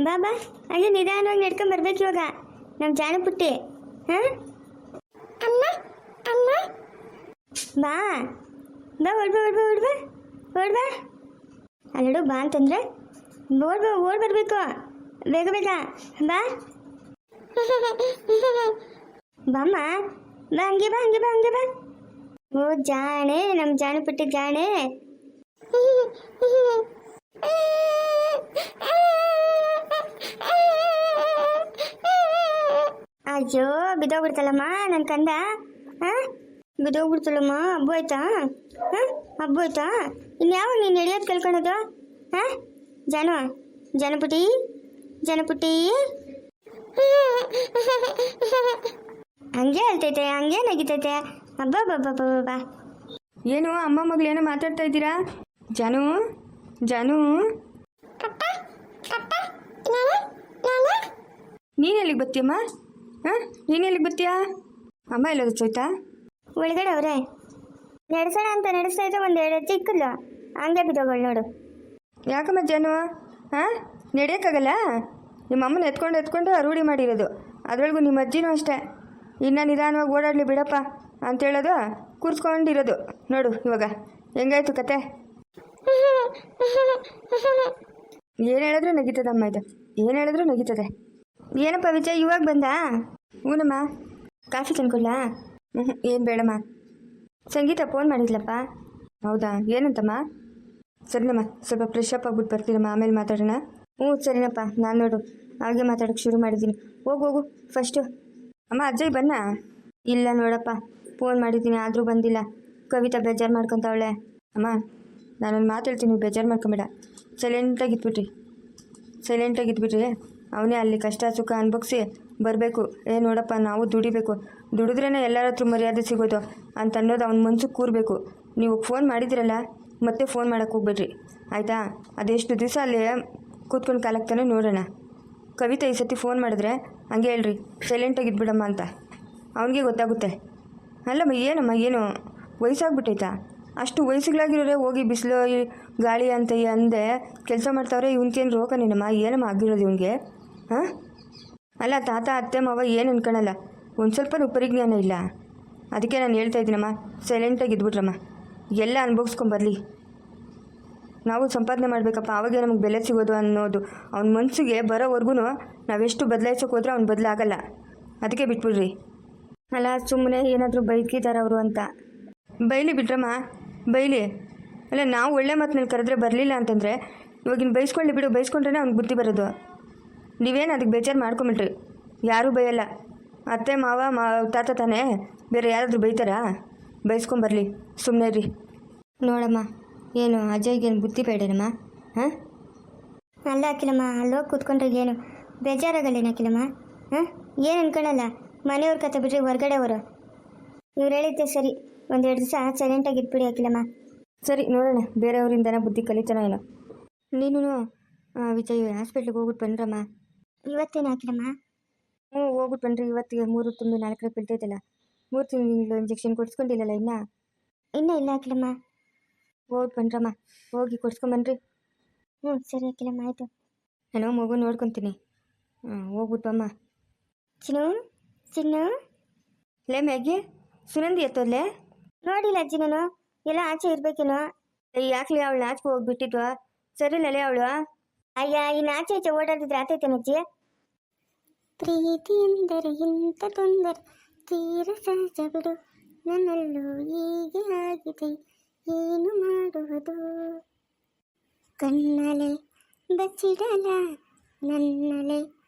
ಬಾ ಬಾ, ಹಂಗೆ ನಿಧಾನವಾಗಿ ನಡ್ಕೊಂಡ್ ಬರ್ಬೇಕು ಇವಾಗ ನಮ್ಮ ಜಾನು ಪುಟ್ಟಿ. ಹಾಂ ಅಮ್ಮ ಅಮ್ಮ ಬಾ ಬಾ, ಓಡ್ಬಾ ಓಡ್ಬಾ ಓಡ್ಬಾ ಓಡ್ಬಾ. ಅಲ್ಲಡು ಬಾ ಅಂತಂದ್ರೆ ಓಡ್ ಬರಬೇಕು, ಬೇಗ ಬೇಗ ಬಾ. ಬಾಮ್ಮ ಬಾ, ಹಂಗೆ ಬಾ ಹಂಗೆ ಬಾ ಹಂಗೆ ಬಾ. ಓ ಜಾಣೆ, ನಮ್ಮ ಜಾನು ಪುಟ್ಟಿ ಜಾಣೆ. ಅಯ್ಯೋ ಬಿದ್ದೋಗ್ಬಿಡ್ತಲ್ಲಮ್ಮ ನನ್ನ ಕಂದ. ಹಾಂ ಬಿದ್ದೋಗ್ಬಿಡ್ತಲ್ಲಮ್ಮ. ಹಬ್ಬ ಆಯ್ತಾ? ಹಾಂ ಹಬ್ಬ ಆಯ್ತಾ? ಇನ್ಯಾವಾಗ ನೀನು ನಡೆಯೋದು ಕಲ್ಕೊಳೋದು? ಹಾಂ ಜಾನುಪುಟಿ ಜಾನುಪುಟಿ ಹಂಗೆ ಅಳ್ತೈತೆ, ಹಂಗೆ ನಗಿತೈತೆ. ಹಬ್ಬ ಬಾ. ಏನು ಅಮ್ಮ ಮಗಳು ಏನೋ ಮಾತಾಡ್ತಾ ಇದ್ದೀರಾ? ಜಾನು ಜಾನು, ನೀನು ಎಲ್ಲಿಗೆ ಬರ್ತೀಯಮ್ಮ? ಹಾಂ ನೀನು ಎಲ್ಲಿಗೆ ಬರ್ತೀಯಾ? ಅಮ್ಮ ಎಲ್ಲೋದು ಚೋಯ್ತಾ? ಒಳಗಡೆ ಅವ್ರೆ ನಡೆಸೋಣ ಅಂತ ನಡೆಸ್ತಾ ಇದ್ರೆ ಒಂದೆರಡು ಹೆಜ್ಜೆ ಇಕ್ಕಲ್ಲ, ಹಂಗೆ ಬಿದ್ದೋಗಳು ನೋಡು. ಯಾಕಮ್ಮ ಜಾನು? ಹಾಂ ನಡೆಯೋಕ್ಕಾಗಲ್ಲ? ನಿಮ್ಮ ಅಮ್ಮನ ಎತ್ಕೊಂಡು ರೂಢಿ ಮಾಡಿರೋದು. ಅದರೊಳಗೂ ನಿಮ್ಮ ಅಜ್ಜಿನೂ ಅಷ್ಟೇ. ಇನ್ನು ನಿಧಾನವಾಗಿ ಓಡಾಡಲಿ ಬಿಡಪ್ಪ ಅಂತೇಳೋದು, ಕೂರ್ಸ್ಕೊಂಡಿರೋದು. ನೋಡು ಇವಾಗ ಹೆಂಗಾಯ್ತು ಕತೆ. ಏನು ಹೇಳಿದ್ರೂ ನಗೀತದಮ್ಮ ಇದು, ಏನು ಹೇಳಿದ್ರೂ ನಗೀತದೆ. ಏನಪ್ಪ ವಿಜಯ್ ಇವಾಗ ಬಂದಾ? ಹೂನಮ್ಮ. ಕಾಫಿ ತಂದ್ಕೊಡ್ಲಾ? ಏನು ಬೇಡಮ್ಮ. ಸಂಗೀತ ಫೋನ್ ಮಾಡಿದ್ಲಪ್ಪ. ಹೌದಾ, ಏನಂತಮ್ಮ? ಸರಿನಮ್ಮ, ಸ್ವಲ್ಪ ಫ್ರೆಶ್ ಅಪ್ ಆಗ್ಬಿಟ್ಟು ಬರ್ತೀನಮ್ಮ, ಆಮೇಲೆ ಮಾತಾಡೋಣ. ಹ್ಞೂ ಸರಿನಪ್ಪ. ನಾನು ನೋಡು ಹಾಗೆ ಮಾತಾಡೋಕ್ಕೆ ಶುರು ಮಾಡಿದ್ದೀನಿ. ಹೋಗು ಫಸ್ಟು. ಅಮ್ಮ ಅಜ್ಜಯ್ ಬನ್ನ? ಇಲ್ಲ ನೋಡಪ್ಪ, ಫೋನ್ ಮಾಡಿದ್ದೀನಿ ಆದರೂ ಬಂದಿಲ್ಲ. ಕವಿತಾ ಬೇಜಾರು ಮಾಡ್ಕೊತಾವಳೆ. ಅಮ್ಮ ನಾನೊಂದು ಮಾತು ಹೇಳ್ತೀನಿ, ಬೇಜಾರು ಮಾಡ್ಕೊಂಬೇಡ. ಸೈಲೆಂಟಾಗಿದ್ಬಿಟ್ರಿ ಅವನೇ ಅಲ್ಲಿ ಕಷ್ಟ ಸುಖ ಅನ್ಭವಿಸಿ ಬರಬೇಕು. ನೋಡಪ್ಪ, ನಾವು ದುಡಿಬೇಕು, ದುಡಿದ್ರೇ ಎಲ್ಲರ ಹತ್ರ ಮರ್ಯಾದೆ ಸಿಗೋದು ಅಂತ ಅನ್ನೋದು ಅವ್ನ ಮನ್ಸಿಗೆ ಕೂರಬೇಕು. ನೀವು ಫೋನ್ ಮಾಡಿದಿರಲ್ಲ, ಮತ್ತೆ ಫೋನ್ ಮಾಡೋಕ್ಕೆ ಹೋಗ್ಬೇಡ್ರಿ ಆಯಿತಾ? ಅದೆಷ್ಟು ದಿವಸ ಅಲ್ಲಿ ಕೂತ್ಕೊಂಡು ಕಾಲಾಗ್ತಾನೆ ನೋಡೋಣ. ಕವಿತಾ ಈ ಸತಿ ಫೋನ್ ಮಾಡಿದ್ರೆ ಹಂಗೆ ಹೇಳ್ರಿ, ಸೈಲೆಂಟಾಗಿದ್ಬಿಡಮ್ಮ ಅಂತ. ಅವನಿಗೆ ಗೊತ್ತಾಗುತ್ತೆ. ಅಲ್ಲಮ್ಮ ಏನಮ್ಮ, ಏನು ವಯಸ್ಸಾಗ್ಬಿಟ್ಟೈತಾ? ಅಷ್ಟು ವಯಸ್ಸುಗಳಾಗಿರೋರೆ ಹೋಗಿ ಬಿಸಿಲು ಗಾಳಿ ಅಂತ ಅಂದೆ ಕೆಲಸ ಮಾಡ್ತಾವ್ರೆ. ಇವನ್ಕೇನು ರೋಗನೇನಮ್ಮ? ಏನಮ್ಮ ಆಗಿರೋದು ಇವನಿಗೆ? ಹಾಂ ಅಲ್ಲ, ತಾತ ಅತ್ತೆ ಮಾವ ಏನು ಅನ್ಕೊಳಲ್ಲ, ಒಂದು ಸ್ವಲ್ಪ ಪರಿಜ್ಞಾನ ಇಲ್ಲ. ಅದಕ್ಕೆ ನಾನು ಹೇಳ್ತಾ ಇದ್ದೀನಮ್ಮ, ಸೈಲೆಂಟಾಗಿ ಇದ್ಬಿಟ್ರಮ್ಮ, ಎಲ್ಲ ಅನುಭವಿಸ್ಕೊಂಬರ್ಲಿ. ನಾವು ಸಂಪಾದನೆ ಮಾಡಬೇಕಪ್ಪ, ಆವಾಗೇ ನಮಗೆ ಬೆಲೆ ಸಿಗೋದು ಅನ್ನೋದು ಅವ್ನ ಮನಸ್ಸಿಗೆ ಬರೋವರೆಗೂ ನಾವೆಷ್ಟು ಬದಲಾಯಿಸೋಕೆ ಹೋದ್ರೆ ಅವ್ನು ಬದಲಾಗಲ್ಲ. ಅದಕ್ಕೆ ಬಿಟ್ಬಿಡ್ರಿ. ಅಲ್ಲ, ಸುಮ್ಮನೆ ಏನಾದರೂ ಬೈಕಿದ್ದಾರೆ ಅವರು ಅಂತ. ಬೈಲಿ ಬಿಡ್ರಮ್ಮ, ಬೈಲಿ. ಅಲ್ಲ, ನಾವು ಒಳ್ಳೆ ಮಾತಿನಲ್ಲಿ ಕರೆದ್ರೆ ಬರಲಿಲ್ಲ ಅಂತಂದರೆ ಇವಾಗಿನ ಬೈಸ್ಕೊಳ್ಳಿ ಬಿಡು, ಬೈಸ್ಕೊಂಡ್ರೆ ಅವ್ನಿಗೆ ಬುದ್ಧಿ ಬರೋದು. ನೀವೇನು ಅದಕ್ಕೆ ಬೇಜಾರು ಮಾಡ್ಕೊಂಬಿಟ್ರಿ. ಯಾರೂ ಬೈಯಲ್ಲ. ಅತ್ತೆ ಮಾವ ತಾತ ತಾನೇ, ಬೇರೆ ಯಾರಾದರೂ ಬೈತಾರಾ? ಬೈಸ್ಕೊಂಬರ್ಲಿ, ಸುಮ್ಮನೆ ರೀ. ನೋಡಮ್ಮ, ಏನು ಅಜಯ್ಗೇನು ಬುದ್ಧಿ ಬೇಡನಮ್ಮ? ಹಾಂ ಅಲ್ಲ ಅಖಿಲಮ್ಮ, ಅಲ್ಲೋಗಿ ಕೂತ್ಕೊಂಡ್ರೆ ಏನು ಬೇಜಾರಾಗಲ್ಲೇನು ಅಖಿಲಮ್ಮ? ಹಾಂ ಏನು ಅನ್ಕೊಳಲ್ಲ. ಮನೆಯವ್ರ ಕತೆ ಬಿಟ್ಟರೆ ಹೊರಗಡೆ ಅವರು. ಇವ್ರು ಹೇಳಿದ್ದೆ ಸರಿ, ಒಂದೆರಡು ದಿವಸ ಸೈಲೆಂಟಾಗಿ ಇದ್ಬಿಡಿ ಅಖಿಲಮ್ಮ. ಸರಿ ನೋಡೋಣ, ಬೇರೆಯವರಿಂದನೇ ಬುದ್ಧಿ ಕಲಿತಾನೋ ಏನೋ. ನೀನು ವಿಜಯ್ ಹಾಸ್ಪಿಟ್ಲಿಗೆ ಹೋಗ್ಬಿಟ್ಟು ಬನ್ರಮ್ಮ. ಇವತ್ತೇನು ಅಖಿಲಮ್ಮ? ಹ್ಞೂ ಹೋಗ್ಬಿಟ್ಟು ಬನ್ನಿರಿ. ಇವತ್ತಿಗೆ 3 ತುಂಬ 4 ಬೀಳ್ತೈತಲ್ಲ. 3 ತಿಂಗಳು ಇಂಜೆಕ್ಷನ್ ಕೊಡಿಸ್ಕೊಂಡಿಲ್ಲಲ್ಲ ಇನ್ನೂ ಇಲ್ಲ ಅಖಿಲಮ್ಮ. ಹೋಗ್ಬಿಟ್ಟು ಬನ್ರಮ್ಮ, ಹೋಗಿ ಕೊಡ್ಸ್ಕೊಂಬನ್ರಿ. ಹ್ಞೂ ಸರಿ ಅಖಿಲಮ್ಮ, ಆಯಿತು. ನಾನು ಮಗು ನೋಡ್ಕೊತೀನಿ. ಹೋಗ್ಬಿಟ್ಟು ಬಮ್ಮ. ಚಿನ್ನು ಲೇ ಮ್ಯಾಗಿ, ಸುನಂದಿ ಎತ್ತೋದ್ಲೆ? ನೋಡಿಲ್ಲ ಅಜ್ಜಿ, ನಾನು ಎಲ್ಲ ಆಚೆ ಇರ್ಬೇಕೇನೋ. ಯಾಕ್ಲಿ ಅವಳು ನಾಚ್ಕೊ ಹೋಗ್ಬಿಟ್ಟಿದ್ವ? ಸರಿಲೇ ಅವಳು? ಅಯ್ಯ, ಇನ್ನು ಆಚೆ ಈಚೆ ಓಡಾಡಿದ್ರೆ ಆತೈತೇನ ಅಜ್ಜಿ? ಪ್ರೀತಿ ಎಂದರೆ ಇಂಥ ತೊಂದರೆ ತೀರ ಸಹಜ ಬಿಡು, ನನ್ನಲ್ಲೂ ಹೀಗೆ ಆಗಿದೆ, ಏನು ಮಾಡುವುದು? ಕಣ್ಣಲೆ ಬಚ್ಚಿಡಲ, ನನ್ನಲೆ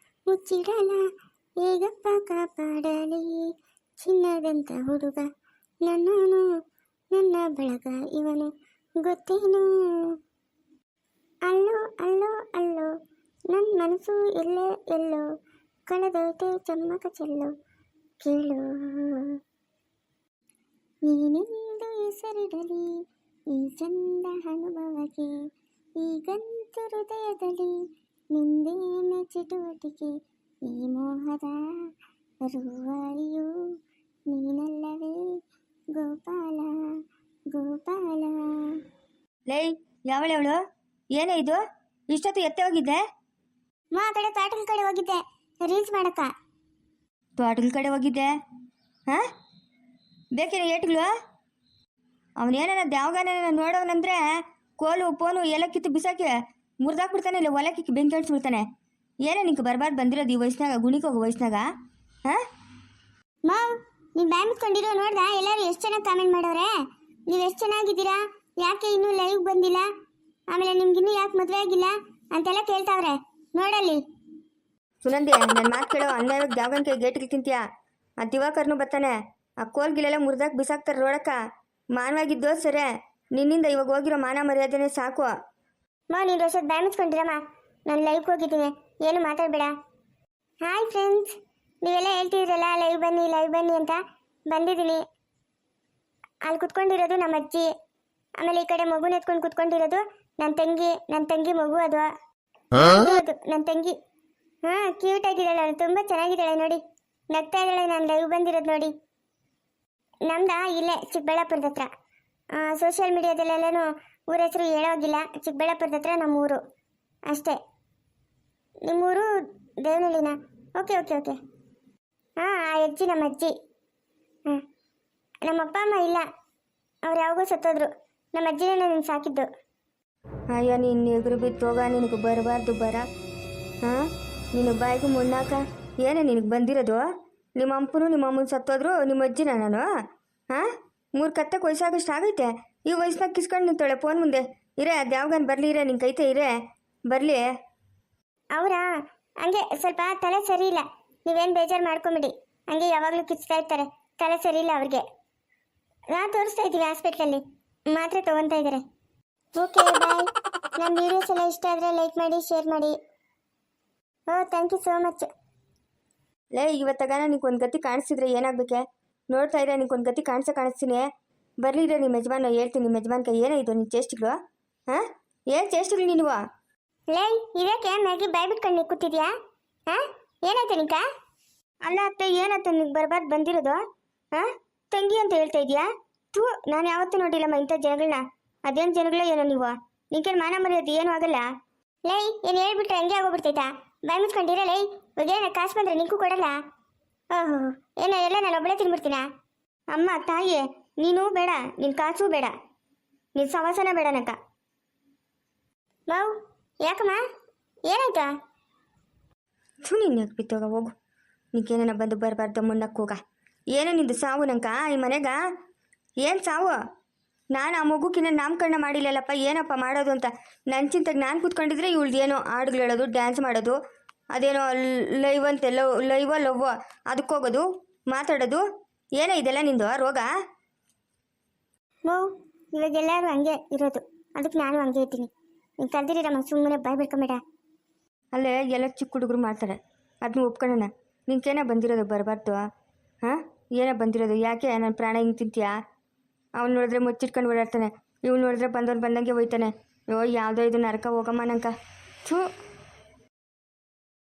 ಮುಚ್ಚಿಡಲ, ಹೇಗಪ್ಪ ಕಾಪಾಡಲಿ ಚಿನ್ನದಂತ ಹುಡುಗ ನನ್ನನು, ನನ್ನ ಬಳಗ ಇವನು ಗೊತ್ತೇನು? ಅಲ್ಲೋ ಅಲ್ಲೋ ಅಲ್ಲೋ, ನನ್ನ ಮನಸ್ಸು ಎಲ್ಲೋ ಎಲ್ಲೋ ಕಳೆದೋಯ್ತೆ ಚಮ್ಮಕ ಚೆಲ್ಲೋ, ಕೇಳು ನೀನೆಂದು ಹೆಸರಿಡಲಿ ಈ ಚಂದ ಅನುಭವಕ್ಕೆ, ಈಗಂತೂ ಹೃದಯದಲ್ಲಿ ನಿಂದೇನ ಚಟುವಟಿಕೆ, ಈ ಮೋಹದ ರೂವಾರಿಯು ನೀನಲ್ಲವೇ ಗೋಪಾಲ ಗೋಪಾಲ. ಲೈ ಯಾವಳೆ ಅವಳು? ಏನೇ ಇದು? ಇಷ್ಟೊತ್ತು ಎತ್ತೆ ಹೋಗಿದ್ದೆ? ಮಾ ಆ ಕಡೆ ತೋಟದ ಕಡೆ ಹೋಗಿದ್ದೆ ರೀಲ್ಸ್ ಮಾಡಕ್ಕ. ತೋಟದ ಕಡೆ ಹೋಗಿದ್ದೆ? ಹಾಂ, ಬೇಕೇನು ಏಟ್ಗಳು? ಅವನೇನ ದ್ಯಾವಗಾನ ನೋಡೋನಂದ್ರೆ ಕೋಲು ಫೋನು ಎಲ್ಲ ಕಿತ್ತು ಬಿಸಾಕಿ ಮುರಿದಾಕ್ಬಿಡ್ತಾನೆ, ಇಲ್ಲ ಒಲೆ ಕಿಕ್ಕಿ ಬೆಂಕಿ ಹಚ್ಬಿಡ್ತಾನೆ. ಏನೇ ನಿಂಗೆ ಬರ್ಬಾರ್ದು ಬಂದಿರೋದು ಈ ವಯಸ್ಸಿನಾಗ, ಗುಣಿಗೆ ಹೋಗೋ ವಯಸ್ಸಿನಾಗ? ಹಾಂ ಮಾವ್, ನೀವು ಬ್ಯಾನ್ ಮುತ್ಕೊಂಡಿರೋ ನೋಡ್ದ ಎಲ್ಲರೂ ಎಷ್ಟು ಚೆನ್ನಾಗಿ ಕಾಮೆಂಟ್ ಮಾಡೋರೆ. ನೀವು ಎಷ್ಟು ಚೆನ್ನಾಗಿದ್ದೀರಾ, ಯಾಕೆ ಇನ್ನೂ ಲೈವ್ ಬಂದಿಲ್ಲ, ಆಮೇಲೆ ನಿಮ್ಗಿನ್ನೂ ಯಾಕೆ ಮದುವೆ ಆಗಿಲ್ಲ ಅಂತೆಲ್ಲ ಕೇಳ್ತಾವ್ರೆ ನೋಡಲ್ಲಿ. ಸುನಂದಿ, ನನ್ನ ಮಾತು ಕೇಳೋ. ಅನ್ಯಾಯವಾಗಿ ದ್ಯಾವಗನ್ಗೆ ಗೇಟ್ಗೆ ತಿಂತೀಯ. ಆ ದಿವಾಕರ್ನು ಬರ್ತಾನೆ, ಆ ಕೋಲ್ಗಿಲೆಲ್ಲ ಮುರಿದಾಕಿ ಬಿಸಾಕ್ತಾರೆ ರೋಡಕ್ಕ. ಮಾನವಾಗಿದ್ದೋ ಸರಿ, ನಿನ್ನಿಂದ ಇವಾಗ ಹೋಗಿರೋ ಮಾನ ಮರ್ಯಾದೆನೇ ಸಾಕು. ನೀನು ವರ್ಷದ ಬ್ಯಾನ್ ಮುಚ್ಕೊಂಡಿರಮ್ಮ, ನಾನು ಲೈವ್ಗೆ ಹೋಗಿದ್ದೀನಿ, ಏನು ಮಾತಾಡಬೇಡ. ಹಾಯ್ ಫ್ರೆಂಡ್ಸ್, ನೀವೆಲ್ಲ ಹೇಳ್ತಿದ್ರಲ್ಲ ಲೈವ್ ಬನ್ನಿ ಅಂತ ಬಂದಿದ್ದೀನಿ. ಅಲ್ಲಿ ಕುತ್ಕೊಂಡಿರೋದು ನಮ್ಮ ಅಜ್ಜಿ, ಆಮೇಲೆ ಈ ಕಡೆ ಮಗುನ ಎತ್ಕೊಂಡು ಕುತ್ಕೊಂಡಿರೋದು ನನ್ನ ತಂಗಿ ಮಗು. ಅದು ನನ್ನ ತಂಗಿ. ಹಾಂ, ಕ್ಯೂಟ್ ಆಗಿದ್ದಾಳೆ ಅವಳು, ತುಂಬ ಚೆನ್ನಾಗಿದ್ದಾಳೆ ನೋಡಿ, ನಗ್ತಾ ಇದ್ದಾಳೆ. ನಾನು ಲೈವ್ ಬಂದಿರೋದು ನೋಡಿ. ನಮ್ದ ಇಲ್ಲೇ ಚಿಕ್ಕಬಳ್ಳಾಪುರದ ಹತ್ರ. ಸೋಷಿಯಲ್ ಮೀಡಿಯಾದಲ್ಲೆಲ್ಲನೂ ಊರ ಹೆಸರು ಹೇಳೋಗಿಲ್ಲ. ಚಿಕ್ಕಬಳ್ಳಾಪುರದ ಹತ್ರ ನಮ್ಮೂರು ಅಷ್ಟೇ. ನಿಮ್ಮೂರು ದೇವನಹಳ್ಳಿನ? ಓಕೆ. ಹಾಂ, ಆ ಅಜ್ಜಿ ನಮ್ಮ ಅಜ್ಜಿ. ಹಾಂ, ನಮ್ಮ ಅಪ್ಪ ಅಮ್ಮ ಇಲ್ಲ, ಅವ್ರು ಯಾವಾಗೋ ಸತ್ತೋದ್ರು. ನಮ್ಮ ಅಜ್ಜಿನೇ ನಾನು ಸಾಕಿದ್ದು. ಅಯ್ಯೋ, ನೀನು ಎದುರು ಬಿತ್ತೋಗ, ನಿನಗೆ ಬರಬಾರ್ದು ಬರ. ಹಾಂ, ನೀನು ಬಾಯಿಗೂ ಮುಣ್ಣಾಕ ಏನೇ ನಿನಗೆ ಬಂದಿರೋದು? ನಿಮ್ಮ ಅಪ್ಪನು ನಿಮ್ಮ ಅಮ್ಮನ ಸತ್ತೋದ್ರು, ನಿಮ್ಮ ಅಜ್ಜಿನ ನಾನು? ಹಾಂ, 3 ಕತ್ತಕ್ಕೆ ವಯಸ್ಸಾಗಷ್ಟು ಆಗೈತೆ. ಈ ವಯಸ್ಸಿನಾಗ ಕಿಸ್ಕೊಂಡು ನಿಂತೋಳೆ ಫೋನ್ ಮುಂದೆ. ಇರೇ, ಅದು ಯಾವಾಗನ್ ಬರಲಿ, ಇರೇ, ನಿನ್ನ ಕೈತೆ ಇರೇ, ಬರಲಿ. ಅವರಾ ಹಂಗೆ ಸ್ವಲ್ಪ ತಲೆ ಸರಿ ಇಲ್ಲ, ನೀವೇನು ಬೇಜಾರು ಮಾಡ್ಕೊಂಬಿಡಿ. ಹಂಗೆ ಯಾವಾಗಲೂ ಕಿಚ್ತಾ ಇರ್ತಾರೆ, ತಲೆ ಸರಿ ಇಲ್ಲ ಅವ್ರಿಗೆ. ನಾವು ತೋರಿಸ್ತಾ ಇದ್ದೀವಿ ಹಾಸ್ಪಿಟ್ಲಲ್ಲಿ, ಮಾತ್ರೆ ತೊಗೊತಾ ಇದ್ದಾರೆ. Okay, bye. ನಮ್ಮ ವೀಡಿಯೋಸ್ ಎಲ್ಲ ಇಷ್ಟ ಆದರೆ ಲೈಕ್ ಮಾಡಿ, ಶೇರ್ ಮಾಡಿ. Thank you so much. ಲೇ, ಇವತ್ತಾಗ ನಿಂಗೆ ಒಂದು ಗತಿ ಕಾಣಿಸಿದ್ರೆ ಏನಾಗಬೇಕೆ? ನೋಡ್ತಾ ಇದ್ರೆ ನಿಂಗೆ ಒಂದು ಗತಿ ಕಾಣಿಸ್ತೀನಿ. ಬರಲಿ ಇರೋ ನಿಮ್ಮ ಯಜಮಾನ, ಹೇಳ್ತೀನಿ ನಿಮ್ಮ ಯಜಮಾನ್ಕ ಏನಾಯಿತು ನಿನ್ನ ಚೇಷ್ಟೆಗಳು? ಹಾಂ, ಏನು ಚೇಷ್ಟೆಗಳು ನೀನುವ? ಲೈ, ಇದಕ್ಕೆ ಮ್ಯಾಗಿ ಬಾಯ್ ಬಿಟ್ಕೊಂಡು ಕೂತಿದ್ಯಾ? ಹಾಂ, ಏನಾಯ್ತು ನಿಂಕ? ಅಲ್ಲ ಅತ್ತೆ, ಏನತ್ತ ನಿಂಗೆ ಬರಬಾರ್ದು ಬಂದಿರೋದು? ಹಾಂ, ತಂಗಿ ಅಂತ ಹೇಳ್ತಾ ಇದೆಯಾ? ನಾನು ಯಾವತ್ತೂ ನೋಡಿಲ್ಲಮ್ಮ ಇಂಥ ಜನಗಳನ್ನ. ಅದೇನು ಜನಗಳೇ ಏನೋ ನೀವು? ನಿಂಗೇನು ಮಾನ ಮರ್ಯಾದೆ ಏನೂ ಆಗಲ್ಲ. ಲೈ, ಏನು ಹೇಳ್ಬಿಟ್ರೆ ಹಂಗೆ ಆಗೋಗ್ಬಿಡ್ತೈತಾ? ಬಾಯ್ ಮುಚ್ಕೊಂಡಿರ ಲೈ. ಇವಾಗೇನ ಕಾಸು ಬಂದರೆ ನಿಂಗೂ ಕೊಡಲ್ಲ? ಓಹೋ, ಏನೋ ಎಲ್ಲ ನಾನು ಒಬ್ಬಳೇ ತಿನ್ಬಿಡ್ತೀನ? ಅಮ್ಮ ತಾಯಿ, ನೀನು ಬೇಡ, ನಿನ್ನ ಕಾಸು ಬೇಡ, ನಿನ್ನ ಸವಾಸನ ಬೇಡ ನಕ್ಕ. ಮಾವು, ಯಾಕಮ್ಮ ಏನಾಯ್ತಾ? ನೀನು ಯಾಕೆ ಬಿತ್ತೋಗ, ಹೋಗು. ನಿಂಗೇನ ಬಂದು ಬರಬಾರ್ದು ಮುನ್ನಕ್ಕೆ ಹೋಗ. ಏನೇ ನಿಂದು ಸಾವು ನಂಕ ಈ ಮನೆಗ? ಏನು ಸಾವು? ನಾನು ಆ ಮಗುಕಿನ್ನ ನಾಮಕರಣ ಮಾಡಿಲ್ಲಲ್ಲಪ್ಪ, ಏನಪ್ಪ ಮಾಡೋದು ಅಂತ ನನ್ನ ಚಿಂತೆಗೆ ನಾನು ಕೂತ್ಕೊಂಡಿದ್ರೆ ಇವಳ್ದು ಏನೋ ಹಾಡುಗಳು ಹೇಳೋದು, ಡ್ಯಾನ್ಸ್ ಮಾಡೋದು, ಅದೇನೋ ಲೈವ್ ಅಂತೆ, ಲವ್ ಅದಕ್ಕೆ ಹೋಗೋದು, ಮಾತಾಡೋದು. ಏನೋ ಇದೆಲ್ಲ ನಿಂದು ರೋಗ? ಮೋ, ಇವಾಗೆಲ್ಲರೂ ಹಂಗೆ ಇರೋದು, ಅದಕ್ಕೆ ನಾನು ಹಂಗೆ ಇದ್ದೀನಿ. ನೀನು ಕಲ್ದಿರಮ್ಮ, ಸುಮ್ಮನೆ ಬಾಯ್ ಬಿಡ್ಕೊಂಬೇಡ. ಅಲ್ಲೇ ಎಲ್ಲ ಚಿಕ್ಕ ಹುಡುಗರು ಮಾಡ್ತಾರೆ, ಅದನ್ನ ಒಪ್ಕೊಳ್ಳೋಣ. ನಿನ್ಗೇನೋ ಬಂದಿರೋದು ಬರಬಾರ್ದು? ಹಾಂ, ಏನೋ ಬಂದಿರೋದು? ಯಾಕೆ ನನ್ನ ಪ್ರಾಣ ಹಿಂಗೆ ತಿಂತೀಯಾ? ಅವ್ನು ನೋಡಿದ್ರೆ ಮುಚ್ಚಿಟ್ಕೊಂಡು ಓಡಾಡ್ತಾನೆ, ಇವ್ನು ನೋಡಿದ್ರೆ ಬಂದವ್ನು ಬಂದಂಗೆ ಹೋಯ್ತಾನೆ. ಅಯ್ಯೋ, ಯಾವುದೋ ಇದು ನರಕ ಹೋಗಮ್ಮ ನಂಕ. ಥೂ.